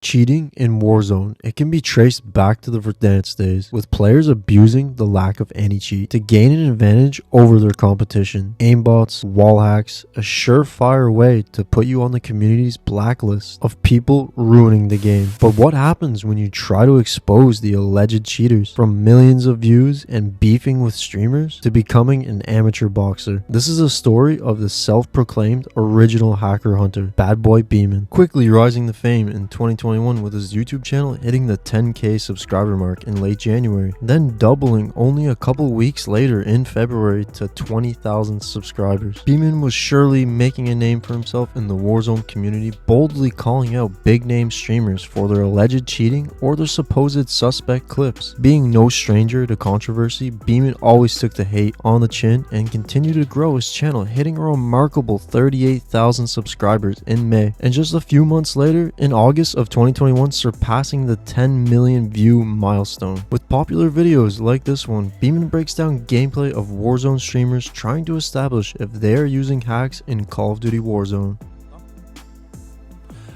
Cheating in Warzone, it can be traced back to the verdansk days, with players abusing the lack of any cheat to gain an advantage over their competition. Aimbots, wall hacks, a surefire way to put you on the community's blacklist of people ruining the game. But what happens when you try to expose the alleged cheaters? From millions of views and beefing with streamers to becoming an amateur boxer. This is a story of the self-proclaimed original hacker hunter, BadBoy Beaman, quickly rising to fame in 2021 with his YouTube channel hitting the 10k subscriber mark in late January, then doubling only a couple weeks later in February to 20,000 subscribers. Beaman was surely making a name for himself in the Warzone community, boldly calling out big name streamers for their alleged cheating or their supposed suspect clips. Being no stranger to controversy, Beaman always took the hate on the chin and continued to grow his channel, hitting a remarkable 38,000 subscribers in May, and just a few months later, in August of 2021, surpassing the 10 million view milestone. With popular videos like this one, Beaman breaks down gameplay of Warzone streamers trying to establish if they are using hacks in Call of Duty Warzone.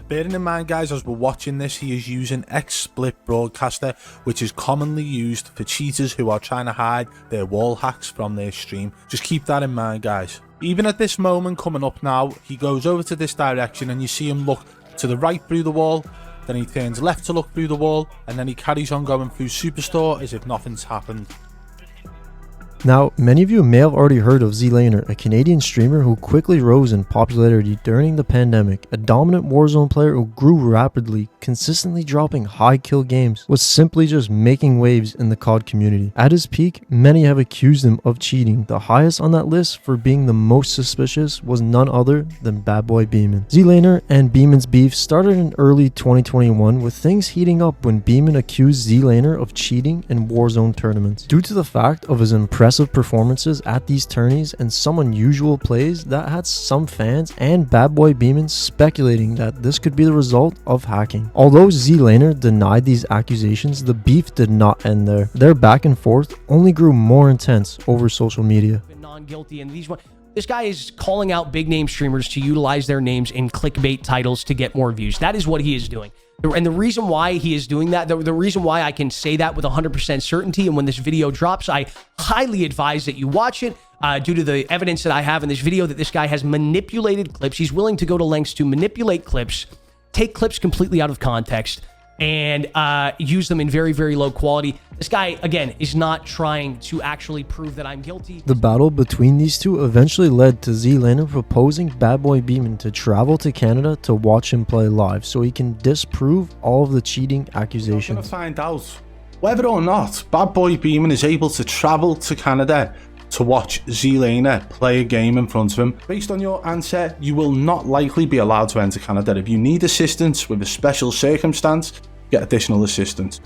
Bearing in mind, guys, as we're watching this, he is using XSplit Broadcaster, which is commonly used for cheaters who are trying to hide their wall hacks from their stream. Just keep that in mind, guys. Even at this moment coming up now, he goes over to this direction and you see him look to the right through the wall, then he turns left to look through the wall, and then he carries on going through Superstore as if nothing's happened. Now, many of you may have already heard of ZLaner, a Canadian streamer who quickly rose in popularity during the pandemic. A dominant Warzone player who grew rapidly, consistently dropping high kill games, was simply just making waves in the COD community. At his peak, many have accused him of cheating. The highest on that list for being the most suspicious was none other than BadBoy Beaman. ZLaner and Beaman's beef started in early 2021, with things heating up when Beaman accused ZLaner of cheating in Warzone tournaments. Due to the fact of his impressive performances at these tourneys and some unusual plays that had some fans and BadBoy Beaman speculating that this could be the result of hacking. Although ZLaner denied these accusations, the beef did not end there. Their back and forth only grew more intense over social media. Non-guilty, and this guy is calling out big name streamers to utilize their names in clickbait titles to get more views. That is what he is doing. And the reason why he is doing that, the reason why I can say that with 100% certainty, and when this video drops, I highly advise that you watch it due to the evidence that I have in this video that this guy has manipulated clips. He's willing to go to lengths to manipulate clips, take clips completely out of context, and use them in very, very low quality. This guy, again, is not trying to actually prove that I'm guilty. The battle between these two eventually led to ZLaner proposing BadBoy Beaman to travel to Canada to watch him play live so he can disprove all of the cheating accusations. We're going to find out whether or not BadBoy Beaman is able to travel to Canada to watch ZLaner play a game in front of him. Based on your answer, you will not likely be allowed to enter Canada. If you need assistance with a special circumstance, get additional assistance.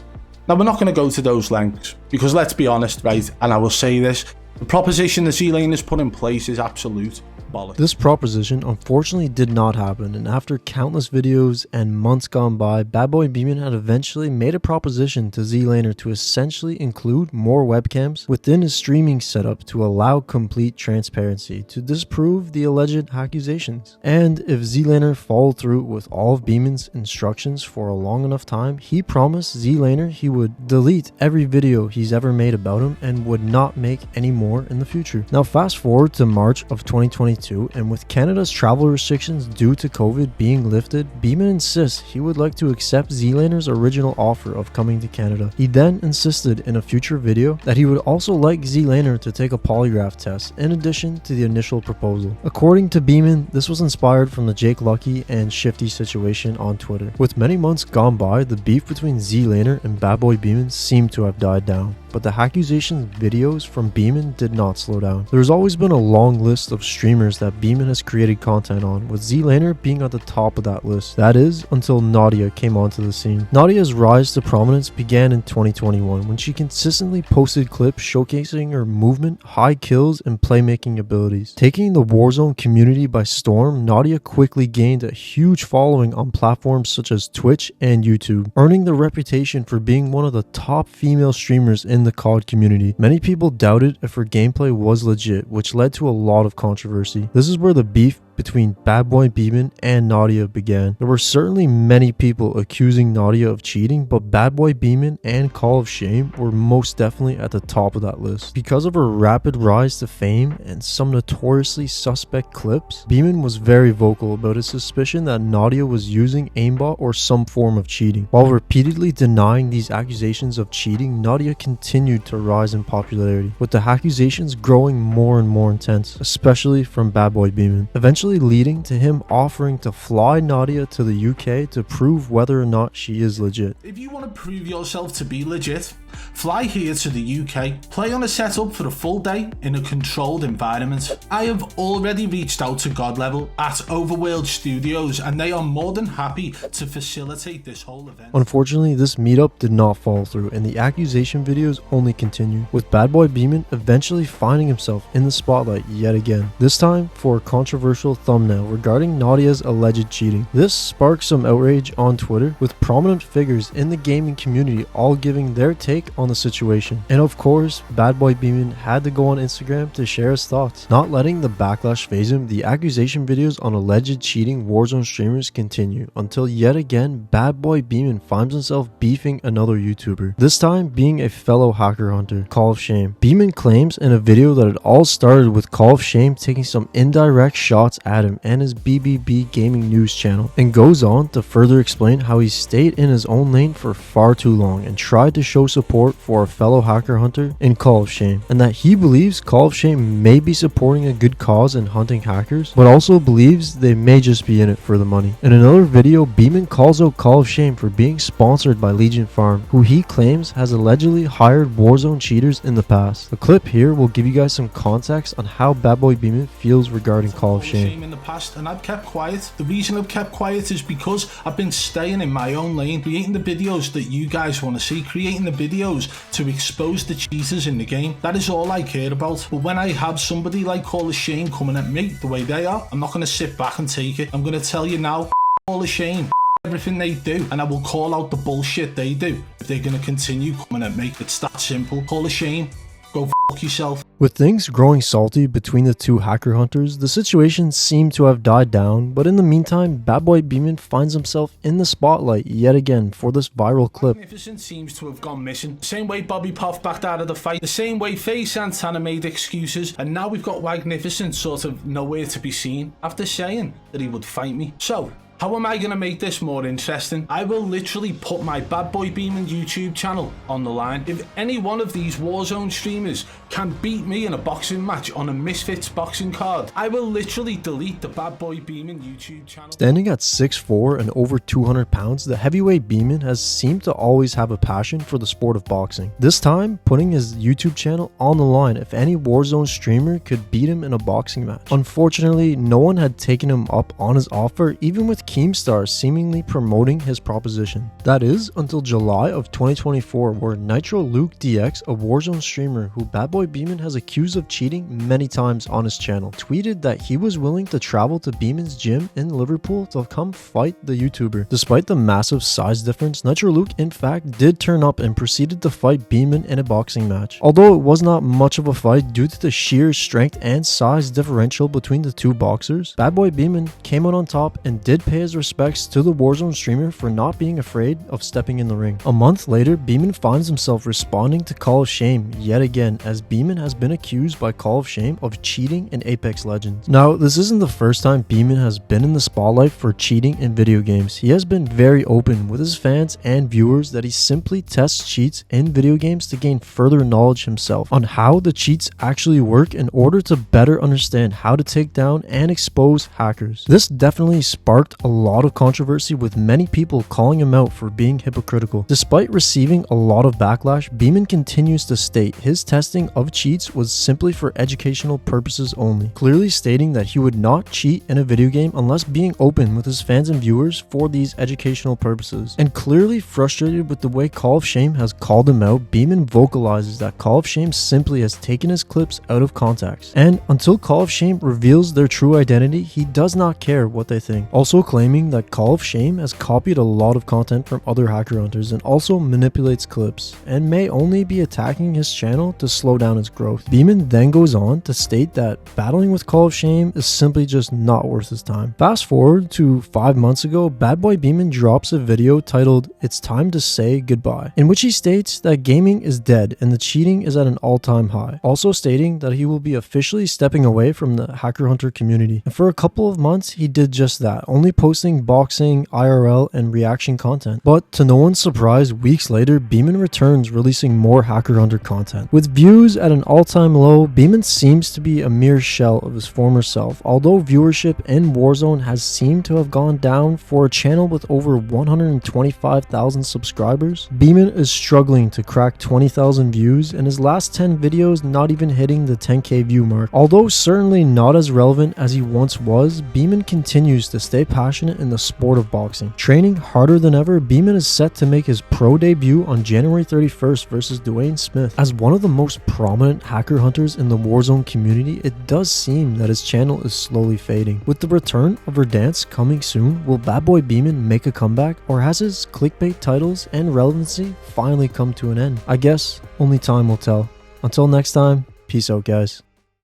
Now, we're not going to go to those lengths because, let's be honest, right, and I will say this, the proposition that ZLaner's put in place is absolute bollocks. This proposition unfortunately did not happen, and after countless videos and months gone by, BadBoy Beaman had eventually made a proposition to ZLaner to essentially include more webcams within his streaming setup to allow complete transparency to disprove the alleged accusations. And if ZLaner followed through with all of Beaman's instructions for a long enough time, he promised ZLaner he would delete every video he's ever made about him and would not make any more in the future. Now fast forward to March of 2022, and with Canada's travel restrictions due to COVID being lifted, Beaman insists he would like to accept ZLaner's original offer of coming to Canada. He then insisted in a future video that he would also like ZLaner to take a polygraph test in addition to the initial proposal. According to Beaman, this was inspired from the Jake Lucky and Shifty situation on Twitter. With many months gone by, the beef between ZLaner and BadBoy Beaman seemed to have died down, but the accusations videos from Beaman did not slow down. There's always been a long list of streamers that Beaman has created content on, with ZLaner being at the top of that list. That is, until Nadia came onto the scene. Nadia's rise to prominence began in 2021 when she consistently posted clips showcasing her movement, high kills, and playmaking abilities. Taking the Warzone community by storm, Nadia quickly gained a huge following on platforms such as Twitch and YouTube, earning the reputation for being one of the top female streamers in the COD community. Many people doubted if her gameplay was legit, which led to a lot of controversy. This is where the beef between BadBoy Beaman and Nadia began. There were certainly many people accusing Nadia of cheating, but BadBoy Beaman and Call of Shame were most definitely at the top of that list. Because of her rapid rise to fame and some notoriously suspect clips, Beaman was very vocal about his suspicion that Nadia was using aimbot or some form of cheating. While repeatedly denying these accusations of cheating, Nadia continued to rise in popularity, with the accusations growing more and more intense, especially from BadBoy Beaman, eventually leading to him offering to fly Nadia to the UK to prove whether or not she is legit. If you want to prove yourself to be legit, fly here to the UK, play on a setup for a full day in a controlled environment. I have already reached out to God Level at Overworld Studios and they are more than happy to facilitate this whole event. Unfortunately, this meetup did not fall through and the accusation videos only continued, with BadBoy Beaman eventually finding himself in the spotlight yet again, this time for a controversial thumbnail regarding Nadia's alleged cheating. This sparked some outrage on Twitter, with prominent figures in the gaming community all giving their take on the situation. And of course, BadBoy Beaman had to go on Instagram to share his thoughts. Not letting the backlash faze him, the accusation videos on alleged cheating Warzone streamers continue until yet again BadBoy Beaman finds himself beefing another YouTuber, this time being a fellow hacker hunter, Call of Shame. Beaman claims in a video that it all started with Call of Shame taking some indirect shots at him and his BBB gaming news channel, and goes on to further explain how he stayed in his own lane for far too long and tried to show support for a fellow hacker hunter in Call of Shame, and that he believes Call of Shame may be supporting a good cause in hunting hackers, but also believes they may just be in it for the money. In another video, Beaman calls out Call of Shame for being sponsored by Legion Farm, who he claims has allegedly hired Warzone cheaters in the past. The clip here will give you guys some context on how BadBoy Beaman feels regarding Call of Shame. In the past, and I've kept quiet. The reason I've kept quiet is because I've been staying in my own lane, creating the videos that you guys want to see, creating the videos to expose the cheaters in the game. That is all I care about. But when I have somebody like Call of Shame coming at me the way they are, I'm not going to sit back and take it. I'm going to tell you now, Call of Shame, everything they do, and I will call out the bullshit they do if they're going to continue coming at me. It's that simple. Call of Shame, go fuck yourself. With things growing salty between the two hacker hunters, the situation seemed to have died down, but in the meantime, BadBoy Beaman finds himself in the spotlight yet again for this viral clip. Magnificent seems to have gone missing. The same way Bobby Puff backed out of the fight, the same way Faye Santana made excuses, and now we've got Magnificent sort of nowhere to be seen after saying that he would fight me. So, how am I going to make this more interesting? I will literally put my BadBoy Beaman YouTube channel on the line. If any one of these Warzone streamers can beat me in a boxing match on a Misfits boxing card, I will literally delete the BadBoy Beaman YouTube channel. Standing at 6'4" and over 200 pounds, the heavyweight Beaman has seemed to always have a passion for the sport of boxing. This time, putting his YouTube channel on the line if any Warzone streamer could beat him in a boxing match. Unfortunately, no one had taken him up on his offer, even with Keemstar seemingly promoting his proposition. That is, until July of 2024, where Nitro Luke DX, a Warzone streamer who BadBoy Beaman has accused of cheating many times on his channel, tweeted that he was willing to travel to Beaman's gym in Liverpool to come fight the YouTuber. Despite the massive size difference, Nitro Luke in fact did turn up and proceeded to fight Beaman in a boxing match. Although it was not much of a fight due to the sheer strength and size differential between the two boxers, BadBoy Beaman came out on top and did pay his respects to the Warzone streamer for not being afraid of stepping in the ring. A month later, Beaman finds himself responding to Call of Shame yet again, as Beaman has been accused by Call of Shame of cheating in Apex Legends. Now, this isn't the first time Beaman has been in the spotlight for cheating in video games. He has been very open with his fans and viewers that he simply tests cheats in video games to gain further knowledge himself on how the cheats actually work in order to better understand how to take down and expose hackers. This definitely sparked a lot of controversy, with many people calling him out for being hypocritical. Despite receiving a lot of backlash, Beaman continues to state his testing of cheats was simply for educational purposes only, clearly stating that he would not cheat in a video game unless being open with his fans and viewers for these educational purposes. And clearly frustrated with the way Call of Shame has called him out, Beaman vocalizes that Call of Shame simply has taken his clips out of context, and until Call of Shame reveals their true identity, he does not care what they think. Also, claiming that Call of Shame has copied a lot of content from other hacker hunters and also manipulates clips, and may only be attacking his channel to slow down its growth. Beaman then goes on to state that battling with Call of Shame is simply just not worth his time. Fast forward to 5 months ago, BadBoy Beaman drops a video titled "It's Time to Say Goodbye," in which he states that gaming is dead and the cheating is at an all-time high, also stating that he will be officially stepping away from the hacker hunter community. And for a couple of months he did just that, only posting boxing, IRL, and reaction content. But to no one's surprise, weeks later Beaman returns releasing more hacker hunter content. With views at an all-time low, Beaman seems to be a mere shell of his former self, although viewership in Warzone has seemed to have gone down for a channel with over 125,000 subscribers. Beaman is struggling to crack 20,000 views, and his last 10 videos not even hitting the 10k view mark. Although certainly not as relevant as he once was, Beaman continues to stay passionate in the sport of boxing. Training harder than ever, Beaman is set to make his pro debut on January 31st versus Dwayne Smith. As one of the most prominent hacker hunters in the Warzone community, it does seem that his channel is slowly fading. With the return of Verdansk coming soon, will BadBoy Beaman make a comeback, or has his clickbait titles and relevancy finally come to an end? I guess only time will tell. Until next time, peace out guys.